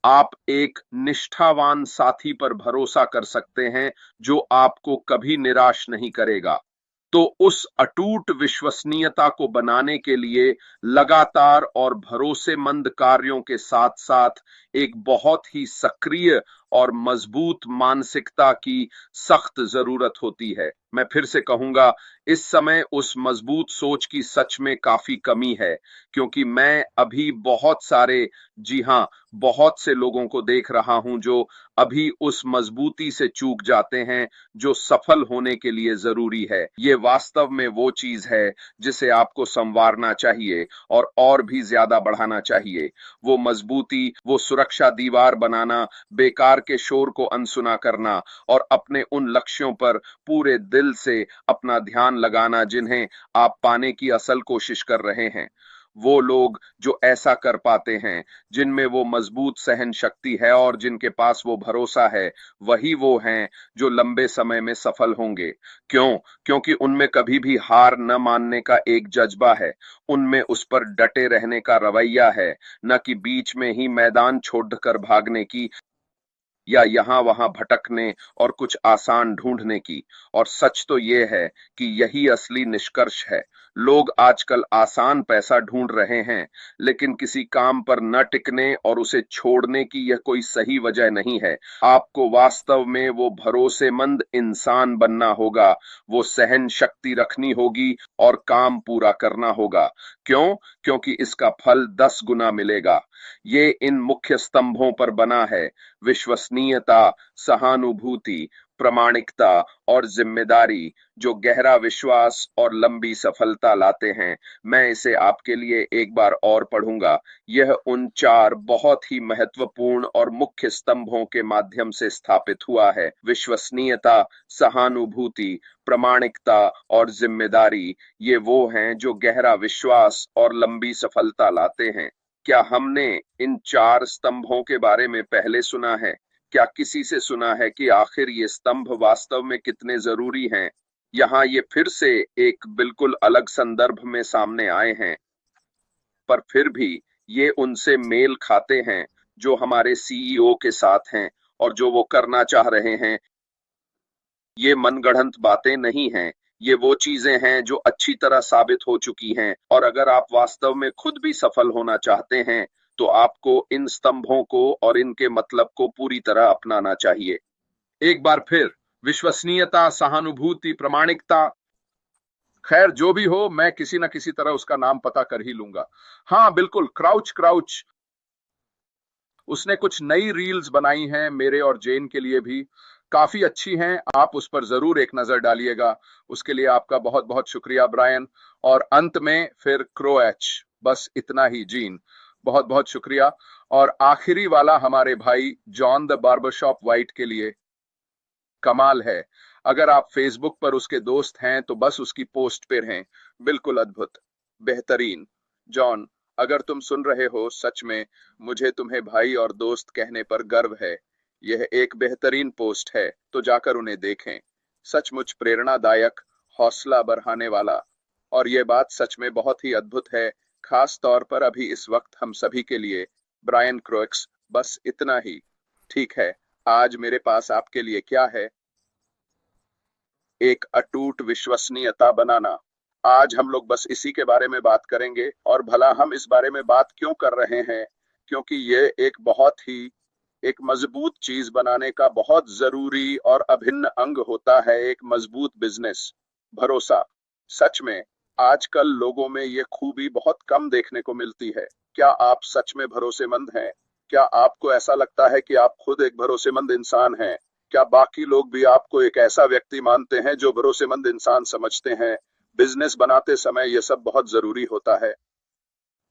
आप एक निष्ठावान साथी पर भरोसा कर सकते हैं जो आपको कभी निराश नहीं करेगा। तो उस अटूट विश्वसनीयता को बनाने के लिए लगातार और भरोसेमंद कार्यों के साथ साथ एक बहुत ही सक्रिय और मजबूत मानसिकता की सख्त जरूरत होती है। मैं फिर से कहूंगा, इस समय उस मजबूत सोच की सच में काफी कमी है, क्योंकि मैं अभी बहुत सारे, जी हां, बहुत से लोगों को देख रहा हूं जो अभी उस मजबूती से चूक जाते हैं जो सफल होने के लिए जरूरी है। ये वास्तव में वो चीज है जिसे आपको संवारना चाहिए और भी ज्यादा बढ़ाना चाहिए। वो मजबूती, वो सुरक्षा दीवार बनाना, बेकार के शोर को अनसुना करना और अपने उन लक्ष्यों पर पूरे दिल से अपना ध्यान लगाना जिन्हें आप पाने की असल कोशिश कर रहे हैं। वो लोग जो ऐसा कर पाते हैं, जिनमें वो मजबूत सहन शक्ति है और जिनके पास वो भरोसा है, वही वो हैं जो लंबे समय में सफल होंगे। क्यों? क्योंकि उनमें कभी भी हार न मानने का एक जज्बा है, उनमें उस पर डटे रहने का रवैया है, न कि बीच में ही मैदान छोड़कर भागने की या यहां वहां भटकने और कुछ आसान ढूंढने की। और सच तो ये है कि यही असली निष्कर्ष है। लोग आजकल आसान पैसा ढूंढ रहे हैं, लेकिन किसी काम पर न टिकने और उसे छोड़ने की यह कोई सही वजह नहीं है। आपको वास्तव में वो भरोसेमंद इंसान बनना होगा, वो सहन शक्ति रखनी होगी और काम पूरा करना होगा। क्यों? क्योंकि इसका फल 10 गुना मिलेगा। ये इन मुख्य स्तंभों पर बना है: विश्वसनीयता, सहानुभूति, प्रामाणिकता और जिम्मेदारी, जो गहरा विश्वास और लंबी सफलता लाते हैं। मैं इसे आपके लिए एक बार और पढ़ूंगा। यह उन 4 बहुत ही महत्वपूर्ण और मुख्य स्तंभों के माध्यम से स्थापित हुआ है: विश्वसनीयता, सहानुभूति, प्रामाणिकता और जिम्मेदारी। ये वो हैं जो गहरा विश्वास और लंबी सफलता लाते हैं। क्या हमने इन 4 स्तंभों के बारे में पहले सुना है? क्या किसी से सुना है कि आखिर ये स्तंभ वास्तव में कितने जरूरी हैं? यहाँ ये फिर से एक बिल्कुल अलग संदर्भ में सामने आए हैं, पर फिर भी ये उनसे मेल खाते हैं जो हमारे सीईओ के साथ हैं और जो वो करना चाह रहे हैं। ये मनगढ़ंत बातें नहीं हैं, ये वो चीजें हैं जो अच्छी तरह साबित हो चुकी हैं। और अगर आप वास्तव में खुद भी सफल होना चाहते हैं, तो आपको इन स्तंभों को और इनके मतलब को पूरी तरह अपनाना चाहिए। एक बार फिर, विश्वसनीयता, सहानुभूति, प्रामाणिकता, खैर जो भी हो, मैं किसी ना किसी तरह उसका नाम पता कर ही लूंगा। हाँ बिल्कुल, क्राउच क्राउच, उसने कुछ नई रील्स बनाई हैं मेरे और जेन के लिए भी, काफी अच्छी हैं। आप उस पर जरूर एक नजर डालिएगा। उसके लिए आपका बहुत बहुत शुक्रिया ब्रायन। और अंत में फिर क्रोएच, बस इतना ही जीन, बहुत बहुत शुक्रिया। और आखिरी वाला हमारे भाई जॉन द बार्बरशॉप वाइट के लिए, कमाल है। अगर आप फेसबुक पर उसके दोस्त हैं तो बस उसकी पोस्ट पे रहें। बिल्कुल अद्भुत, बेहतरीन। जॉन, अगर तुम सुन रहे हो, सच में मुझे तुम्हें भाई और दोस्त कहने पर गर्व है। यह एक बेहतरीन पोस्ट है, तो जाकर उन्हें देखें। सचमुच प्रेरणादायक, हौसला बढ़ाने वाला। और यह बात सच में बहुत ही अद्भुत है, खास तौर पर अभी इस वक्त हम सभी के लिए। ब्रायन क्रोक्स, बस इतना ही। ठीक है, आज मेरे पास आपके लिए क्या है? एक अटूट विश्वसनीयता बनाना। आज हम लोग बस इसी के बारे में बात करेंगे। और भला हम इस बारे में बात क्यों कर रहे हैं? क्योंकि ये एक बहुत ही, एक मजबूत चीज बनाने का बहुत जरूरी और अभिन्न अंग होता है एक मजबूत बिजनेस: भरोसा। सच में आजकल लोगों में ये खूबी बहुत कम देखने को मिलती है। क्या आप सच में भरोसेमंद हैं? क्या आपको ऐसा लगता है कि आप खुद एक भरोसेमंद इंसान हैं? क्या बाकी लोग भी आपको एक ऐसा व्यक्ति मानते हैं जो भरोसेमंद इंसान समझते हैं? बिजनेस बनाते समय यह सब बहुत जरूरी होता है।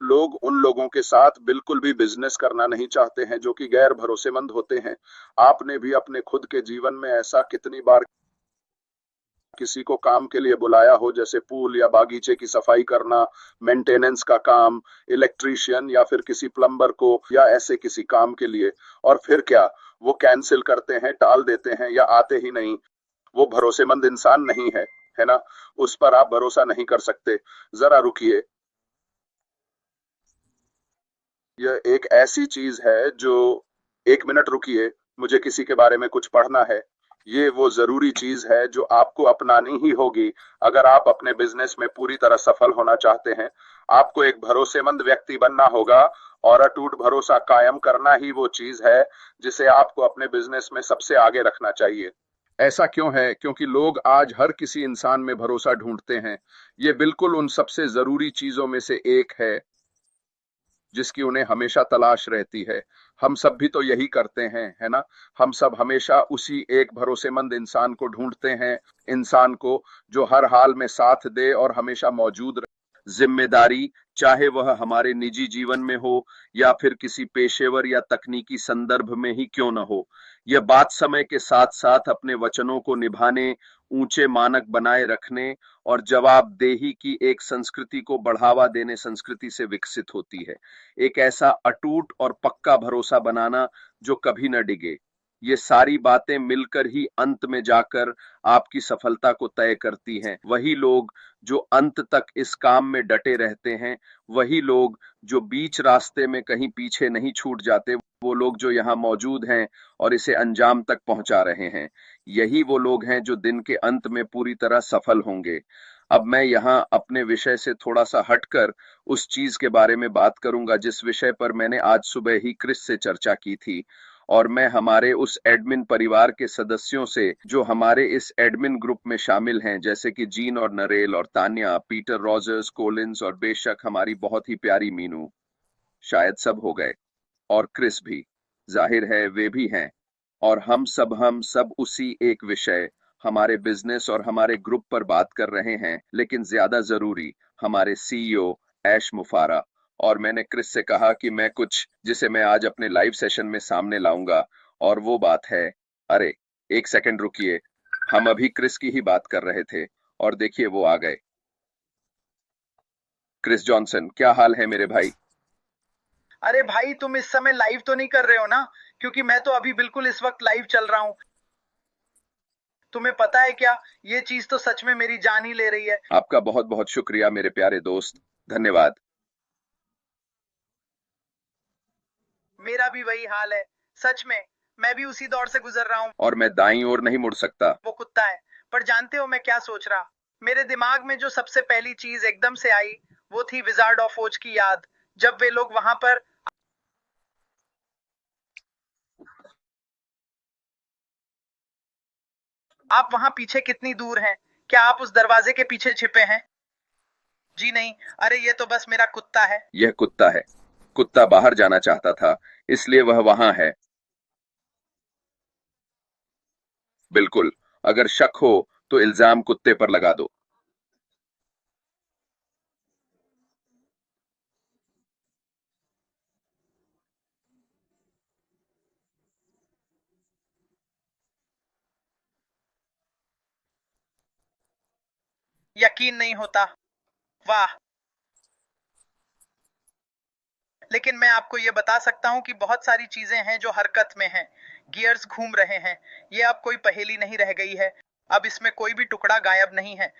लोग उन लोगों के साथ बिल्कुल भी बिजनेस करना नहीं चाहते हैं जो कि गैर भरोसेमंद होते हैं। आपने भी अपने खुद के जीवन में ऐसा कितनी बार किसी को काम के लिए बुलाया हो, जैसे पूल या बागीचे की सफाई करना, मेंटेनेंस का काम, इलेक्ट्रीशियन या फिर किसी प्लम्बर को, या ऐसे किसी काम के लिए, और फिर क्या, वो कैंसिल करते हैं, टाल देते हैं या आते ही नहीं। वो भरोसेमंद इंसान नहीं है, है ना? उस पर आप भरोसा नहीं कर सकते। जरा रुकिए, यह एक ऐसी चीज है जो एक मिनट रुकिए, मुझे किसी के बारे में कुछ पढ़ना है। ये वो जरूरी चीज है जो आपको अपनानी ही होगी अगर आप अपने बिजनेस में पूरी तरह सफल होना चाहते हैं। आपको एक भरोसेमंद व्यक्ति बनना होगा, और अटूट भरोसा कायम करना ही वो चीज है जिसे आपको अपने बिजनेस में सबसे आगे रखना चाहिए। ऐसा क्यों है? क्योंकि लोग आज हर किसी इंसान में भरोसा ढूंढते हैं। ये बिल्कुल उन सबसे जरूरी चीजों में से एक है जिसकी उन्हें हमेशा तलाश रहती है। हम सब भी तो यही करते हैं, है ना? हम सब हमेशा उसी एक भरोसेमंद इंसान को ढूंढते हैं, इंसान को जो हर हाल में साथ दे और हमेशा मौजूद रहे। जिम्मेदारी, चाहे वह हमारे निजी जीवन में हो या फिर किसी पेशेवर या तकनीकी संदर्भ में ही क्यों न हो, यह बात समय के साथ साथ अपने वचनों को निभाने, ऊंचे मानक बनाए रखने और जवाबदेही की एक संस्कृति को बढ़ावा देने संस्कृति से विकसित होती है। एक ऐसा अटूट और पक्का भरोसा बनाना जो कभी न डिगे। ये सारी बातें मिलकर ही अंत में जाकर आपकी सफलता को तय करती हैं। वही लोग जो अंत तक इस काम में डटे रहते हैं, वही लोग जो बीच रास्ते में कहीं पीछे नहीं छूट जाते, वो लोग जो यहाँ मौजूद हैं और इसे अंजाम तक पहुंचा रहे हैं, यही वो लोग हैं जो दिन के अंत में पूरी तरह सफल होंगे। अब मैं यहाँ अपने विषय से थोड़ा सा हटकर उस चीज के बारे में बात करूंगा जिस विषय पर मैंने आज सुबह ही क्रिस से चर्चा की थी। और मैं हमारे उस एडमिन परिवार के सदस्यों से जो हमारे इस एडमिन ग्रुप में शामिल हैं, जैसे कि जीन और नरेल और तान्या, पीटर रॉजर्स, कोलिंस और बेशक हमारी बहुत ही प्यारी मीनू, शायद सब हो गए, और क्रिस भी, जाहिर है वे भी हैं। और हम सब उसी एक विषय, हमारे बिजनेस और हमारे ग्रुप पर बात कर रहे हैं, लेकिन ज्यादा जरूरी हमारे सीईओ ऐश मुफारा। और मैंने क्रिस से कहा कि मैं कुछ जिसे मैं आज अपने लाइव सेशन में सामने लाऊंगा, और वो बात है, अरे एक सेकंड रुकिए, हम अभी क्रिस की ही बात कर रहे थे और देखिए वो आ गए। क्रिस जॉनसन, क्या हाल है मेरे भाई? अरे भाई, तुम इस समय लाइव तो नहीं कर रहे हो ना? क्योंकि मैं तो अभी बिल्कुल इस वक्त लाइव चल रहा हूँ। तुम्हें पता है क्या, ये चीज तो सच में मेरी जान ही ले रही है। आपका बहुत बहुत शुक्रिया मेरे प्यारे दोस्त, धन्यवाद। मेरा भी वही हाल है। सच में, मैं भी उसी दौर से गुजर रहा हूँ। और मैं दाईं ओर नहीं मुड़ सकता। वो कुत्ता है। पर जानते हो मैं क्या सोच रहा? मेरे दिमाग में जो सबसे पहली चीज एकदम से आई, वो थी विजार्ड ऑफ ओज की याद। जब वे लोग वहां पर, आप वहां पीछे कितनी दूर हैं? क्या आप उस दरवाजे के पीछे छिपे हैं? जी नहीं। अरे ये तो बस मेरा कुत्ता है। यह कुत्ता है। कुत्ता बाहर जाना चाहता था, इसलिए वह वहां है। बिल्कुल। अगर शक हो तो इल्जाम कुत्ते पर लगा दो। यकीन नहीं होता। वाह। लेकिन मैं आपको ये बता सकता हूँ कि बहुत सारी चीजें हैं जो हरकत में हैं। गियर्स घूम रहे हैं। ये अब कोई पहेली नहीं रह गई है। अब इसमें कोई भी टुकड़ा गायब नहीं है।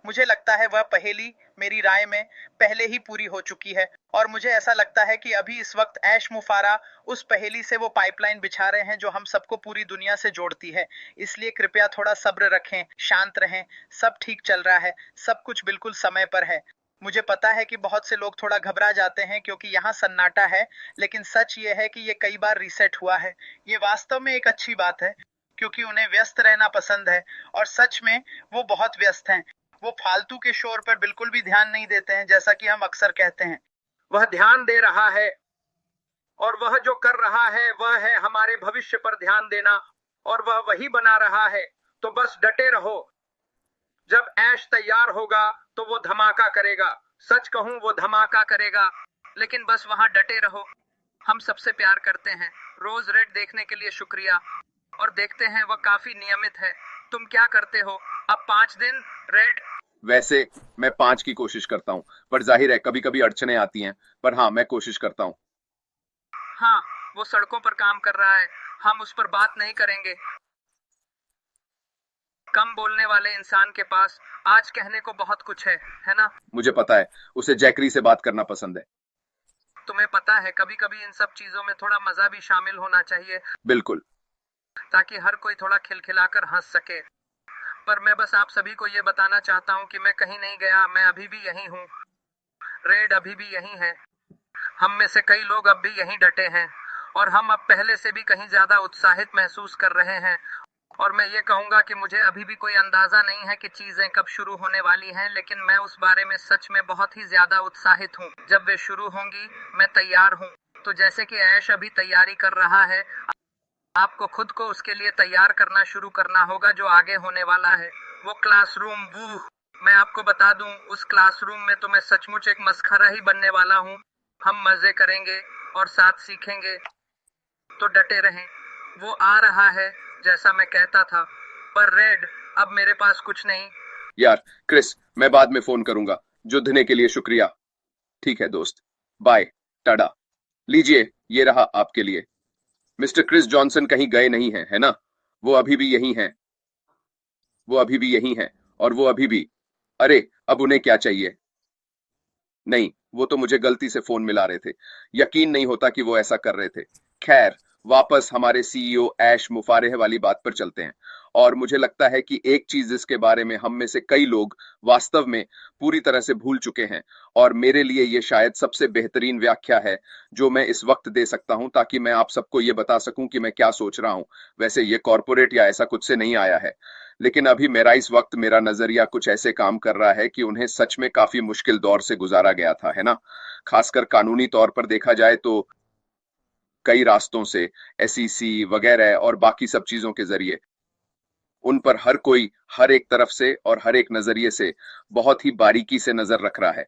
मुझे लगता है वह पहेली, मेरी राय में, पहले ही पूरी हो चुकी है। और मुझे ऐसा लगता है कि अभी इस वक्त ऐश मुफारा उस पहेली से वो पाइपलाइन बिछा रहे हैं जो हम सबको पूरी दुनिया से जोड़ती है। इसलिए कृपया थोड़ा सब्र रखें, शांत रहें। सब ठीक चल रहा है। सब कुछ बिल्कुल समय पर है। मुझे पता है कि बहुत से लोग थोड़ा घबरा जाते हैं क्योंकि यहाँ सन्नाटा है। लेकिन सच ये है कि ये कई बार रीसेट हुआ है। ये वास्तव में एक अच्छी बात है, क्योंकि उन्हें व्यस्त रहना पसंद है। और सच में वो बहुत व्यस्त हैं। वो फालतू के शोर पर बिल्कुल भी ध्यान नहीं देते हैं, जैसा कि हम अक्सर कहते हैं। वह ध्यान दे रहा है, और वह जो कर रहा है वह है हमारे भविष्य पर ध्यान देना। और वह वही बना रहा है। तो बस डटे रहो। जब ऐश तैयार होगा तो वो धमाका करेगा। सच कहूं, वो धमाका करेगा। लेकिन बस वहां डटे रहो। हम सबसे प्यार करते हैं। रोज रेड देखने के लिए शुक्रिया। और देखते हैं वह काफी नियमित है। तुम क्या करते हो अब 5 दिन? रेड। वैसे मैं 5 की कोशिश करता हूँ, पर जाहिर है कभी कभी अड़चने आती हैं। पर हाँ, मैं कोशिश करता हूँ। हाँ, वो सड़कों पर काम कर रहा है। हम उस पर बात नहीं करेंगे। कम बोलने वाले इंसान के पास आज कहने को बहुत कुछ है ना? मुझे पता है, उसे जैकरी से बात करना पसंद है। तुम्हें पता है कभी कभी इन सब चीजों में थोड़ा मजा भी शामिल होना चाहिए, बिल्कुल। ताकि हर कोई थोड़ा खिलखिलाकर हंस सके। पर मैं बस आप सभी को ये बताना चाहता हूँ कि मैं कहीं नहीं गया, मैं अभी भी यहीं हूँ। रेड अभी भी यहीं है। हम में से कई लोग अब भी यहीं डटे हैं, और हम अब पहले से भी कहीं ज्यादा उत्साहित महसूस कर रहे हैं। और मैं ये कहूंगा कि मुझे अभी भी कोई अंदाजा नहीं है कि चीजें कब शुरू होने वाली हैं, लेकिन मैं उस बारे में सच में बहुत ही ज्यादा उत्साहित हूँ। जब वे शुरू होंगी मैं तैयार हूँ। तो जैसे कि ऐश अभी तैयारी कर रहा है, आपको खुद को उसके लिए तैयार करना शुरू करना होगा जो आगे होने वाला है। वो क्लासरूम, वो मैं आपको बता दूं, उस क्लासरूम में तो मैं सचमुच एक मस्खरा ही बनने वाला हूँ। हम मजे करेंगे और साथ सीखेंगे। तो डटे रहें, वो आ रहा है जैसा मैं कहता था। पर रेड, अब मेरे पास कुछ नहीं। यार क्रिस, मैं बाद में फोन करूंगा। जुड़ने के लिए शुक्रिया। ठीक है दोस्त, बाय, टाटा। लीजिए, ये रहा आपके लिए। मिस्टर क्रिस जॉनसन कहीं गए नहीं हैं, है ना? वो अभी भी यहीं हैं। वो अभी भी यहीं हैं। और वो अभी भी, अरे अब उन्हें क्या चाहिए? नहीं, वो तो मुझे गलती से फोन मिला रहे थे। यकीन नहीं होता कि वो ऐसा कर रहे थे। खैर, वापस हमारे सीईओ ऐश मुफारेह वाली बात पर चलते हैं। और मुझे लगता है कि एक चीज जिसके बारे में हम में से कई लोग वास्तव में पूरी तरह से भूल चुके हैं, और मेरे लिए ये शायद सबसे बेहतरीन व्याख्या है जो मैं इस वक्त दे सकता हूं, ताकि मैं आप सबको ये बता सकूं कि मैं क्या सोच रहा हूं। वैसे ये कॉरपोरेट या ऐसा कुछ से नहीं आया है, लेकिन अभी मेरा इस वक्त मेरा नजरिया कुछ ऐसे काम कर रहा है कि उन्हें सच में काफी मुश्किल दौर से गुजारा गया था, है ना? खासकर कानूनी तौर पर देखा जाए तो कई रास्तों से, एसईसी वगैरह और बाकी सब चीजों के जरिए उन पर हर कोई हर एक तरफ से और हर एक नजरिए से बहुत ही बारीकी से नजर रख रहा है।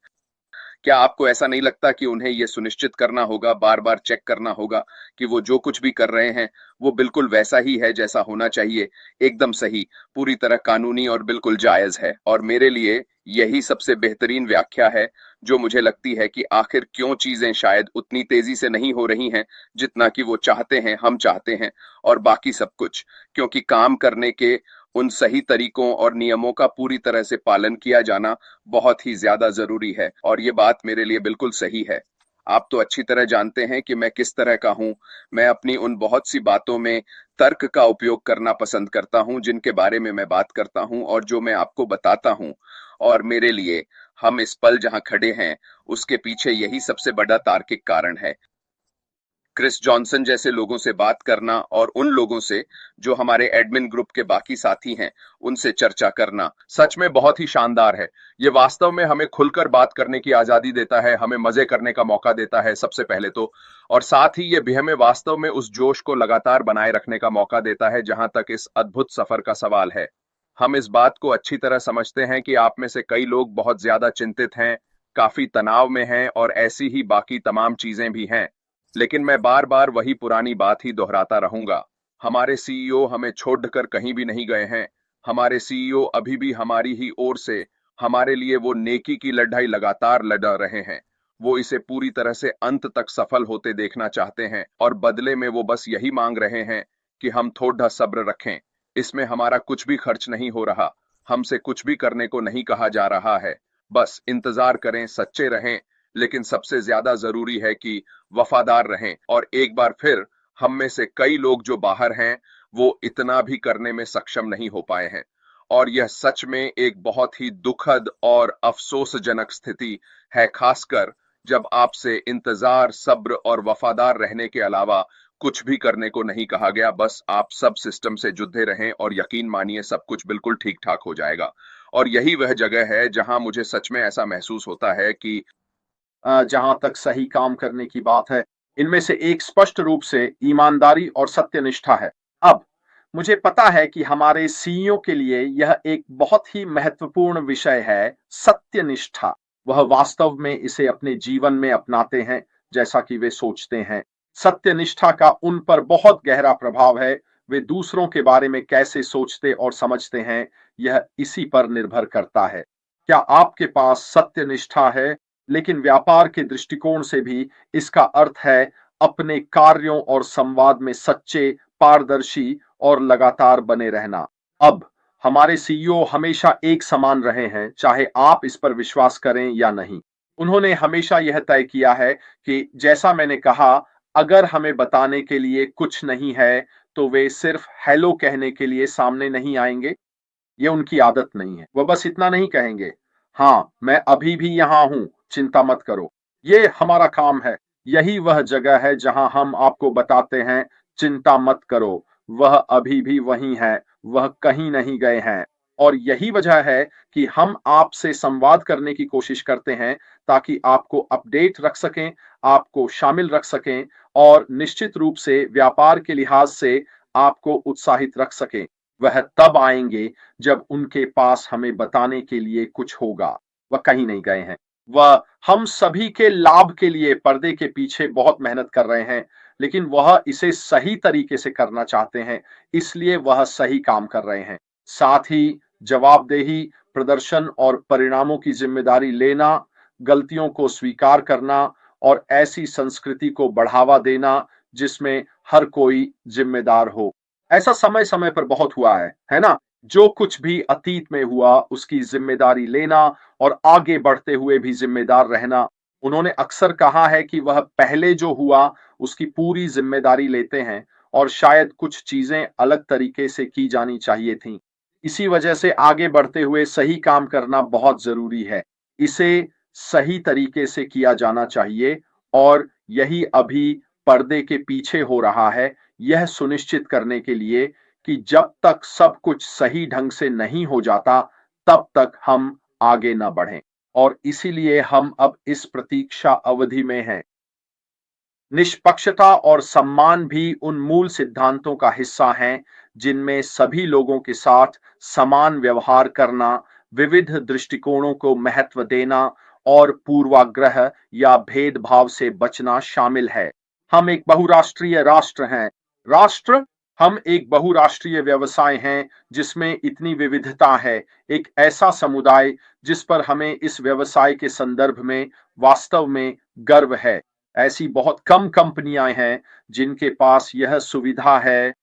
क्या आपको ऐसा नहीं लगता कि उन्हें यह सुनिश्चित करना होगा, बार बार चेक करना होगा कि वो जो कुछ भी कर रहे हैं वो बिल्कुल वैसा ही है जैसा होना चाहिए, एकदम सही, पूरी तरह कानूनी और बिल्कुल जायज है? और मेरे लिए यही सबसे बेहतरीन व्याख्या है जो मुझे लगती है कि आखिर क्यों चीजें शायद उतनी तेजी से नहीं हो रही हैं जितना कि वो चाहते हैं, हम चाहते हैं, और बाकी सब कुछ क्योंकि काम करने के उन सही तरीकों और नियमों का पूरी तरह से पालन किया जाना बहुत ही ज्यादा जरूरी है। और ये बात मेरे लिए बिल्कुल सही है। आप तो अच्छी तरह जानते हैं कि मैं किस तरह का हूं। मैं अपनी उन बहुत सी बातों में तर्क का उपयोग करना पसंद करता हूं जिनके बारे में मैं बात करता हूं और जो मैं आपको बताता हूं। और मेरे लिए हम इस पल जहां खड़े हैं उसके पीछे यही सबसे बड़ा तार्किक कारण है। क्रिस जॉनसन जैसे लोगों से बात करना और उन लोगों से जो हमारे एडमिन ग्रुप के बाकी साथी हैं उनसे चर्चा करना सच में बहुत ही शानदार है। ये वास्तव में हमें खुलकर बात करने की आजादी देता है, हमें मजे करने का मौका देता है सबसे पहले तो, और साथ ही ये भी हमें वास्तव में उस जोश को लगातार बनाए रखने का मौका देता है जहां तक इस अद्भुत सफर का सवाल है। हम इस बात को अच्छी तरह समझते हैं कि आप में से कई लोग बहुत ज्यादा चिंतित हैं, काफी तनाव में हैं और ऐसी ही बाकी तमाम चीजें भी हैं। लेकिन मैं बार बार वही पुरानी बात ही दोहराता रहूंगा। हमारे सीईओ हमें छोड़कर कहीं भी नहीं गए हैं। हमारे सीईओ अभी भी हमारी ही ओर से हमारे लिए वो नेकी की लड़ाई लगातार लड़ रहे हैं। वो इसे पूरी तरह से अंत तक सफल होते देखना चाहते हैं और बदले में वो बस यही मांग रहे हैं कि हम थोड़ा सब्र रखें। इसमें हमारा कुछ भी खर्च नहीं हो रहा, हमसे कुछ भी करने को नहीं कहा जा रहा है। बस इंतजार करें, सच्चे रहें, लेकिन सबसे ज्यादा जरूरी है कि वफादार रहें। और एक बार फिर हम में से कई लोग जो बाहर हैं वो इतना भी करने में सक्षम नहीं हो पाए हैं, और यह सच में एक बहुत ही दुखद और अफसोसजनक स्थिति है, खासकर जब आपसे इंतजार, सब्र और वफादार रहने के अलावा कुछ भी करने को नहीं कहा गया। बस आप सब सिस्टम से जुड़े रहें और यकीन मानिए सब कुछ बिल्कुल ठीक ठाक हो जाएगा। और यही वह जगह है जहां मुझे सच में ऐसा महसूस होता है कि जहां तक सही काम करने की बात है, इनमें से एक स्पष्ट रूप से ईमानदारी और सत्यनिष्ठा है। अब मुझे पता है कि हमारे सीईओ के लिए यह एक बहुत ही महत्वपूर्ण विषय है, सत्यनिष्ठा। वह वास्तव में इसे अपने जीवन में अपनाते हैं जैसा कि वे सोचते हैं। सत्यनिष्ठा का उन पर बहुत गहरा प्रभाव है। वे दूसरों के बारे में कैसे सोचते और समझते हैं, यह इसी पर निर्भर करता है। क्या आपके पास सत्यनिष्ठा है? लेकिन व्यापार के दृष्टिकोण से भी इसका अर्थ है अपने कार्यों और संवाद में सच्चे, पारदर्शी और लगातार बने रहना। अब हमारे सीईओ हमेशा एक समान रहे हैं, चाहे आप इस पर विश्वास करें या नहीं। उन्होंने हमेशा यह तय किया है कि जैसा मैंने कहा, अगर हमें बताने के लिए कुछ नहीं है तो वे सिर्फ हेलो कहने के लिए सामने नहीं आएंगे। ये उनकी आदत नहीं है। वह बस इतना नहीं कहेंगे, हाँ मैं अभी भी यहां हूं, चिंता मत करो। ये हमारा काम है। यही वह जगह है जहां हम आपको बताते हैं, चिंता मत करो, वह अभी भी वहीं है, वह कहीं नहीं गए हैं। और यही वजह है कि हम आपसे संवाद करने की कोशिश करते हैं, ताकि आपको अपडेट रख सकें, आपको शामिल रख सकें और निश्चित रूप से व्यापार के लिहाज से आपको उत्साहित रख सकें। वह तब आएंगे जब उनके पास हमें बताने के लिए कुछ होगा। वह कहीं नहीं गए हैं। वह हम सभी के लाभ के लिए पर्दे के पीछे बहुत मेहनत कर रहे हैं, लेकिन वह इसे सही तरीके से करना चाहते हैं, इसलिए वह सही काम कर रहे हैं। साथ ही जवाबदेही, प्रदर्शन और परिणामों की जिम्मेदारी लेना, गलतियों को स्वीकार करना और ऐसी संस्कृति को बढ़ावा देना जिसमें हर कोई जिम्मेदार हो। ऐसा समय समय पर बहुत हुआ है ना? जो कुछ भी अतीत में हुआ उसकी जिम्मेदारी लेना और आगे बढ़ते हुए भी जिम्मेदार रहना। उन्होंने अक्सर कहा है कि वह पहले जो हुआ उसकी पूरी जिम्मेदारी लेते हैं और शायद कुछ चीजें अलग तरीके से की जानी चाहिए थीं। इसी वजह से आगे बढ़ते हुए सही काम करना बहुत जरूरी है। इसे सही तरीके से किया जाना चाहिए और यही अभी पर्दे के पीछे हो रहा है, यह सुनिश्चित करने के लिए कि जब तक सब कुछ सही ढंग से नहीं हो जाता, तब तक हम आगे न बढ़ें। और इसीलिए हम अब इस प्रतीक्षा अवधि में हैं। निष्पक्षता और सम्मान भी उन मूल सिद्धांतों का हिस्सा हैं जिनमें सभी लोगों के साथ समान व्यवहार करना, विविध दृष्टिकोणों को महत्व देना और पूर्वाग्रह या भेदभाव से बचना शामिल है। हम एक बहुराष्ट्रीय राष्ट्र हैं। राष्ट्र हम एक बहुराष्ट्रीय व्यवसाय हैं जिसमें इतनी विविधता है, एक ऐसा समुदाय जिस पर हमें इस व्यवसाय के संदर्भ में वास्तव में गर्व है। ऐसी बहुत कम कंपनियां हैं जिनके पास यह सुविधा है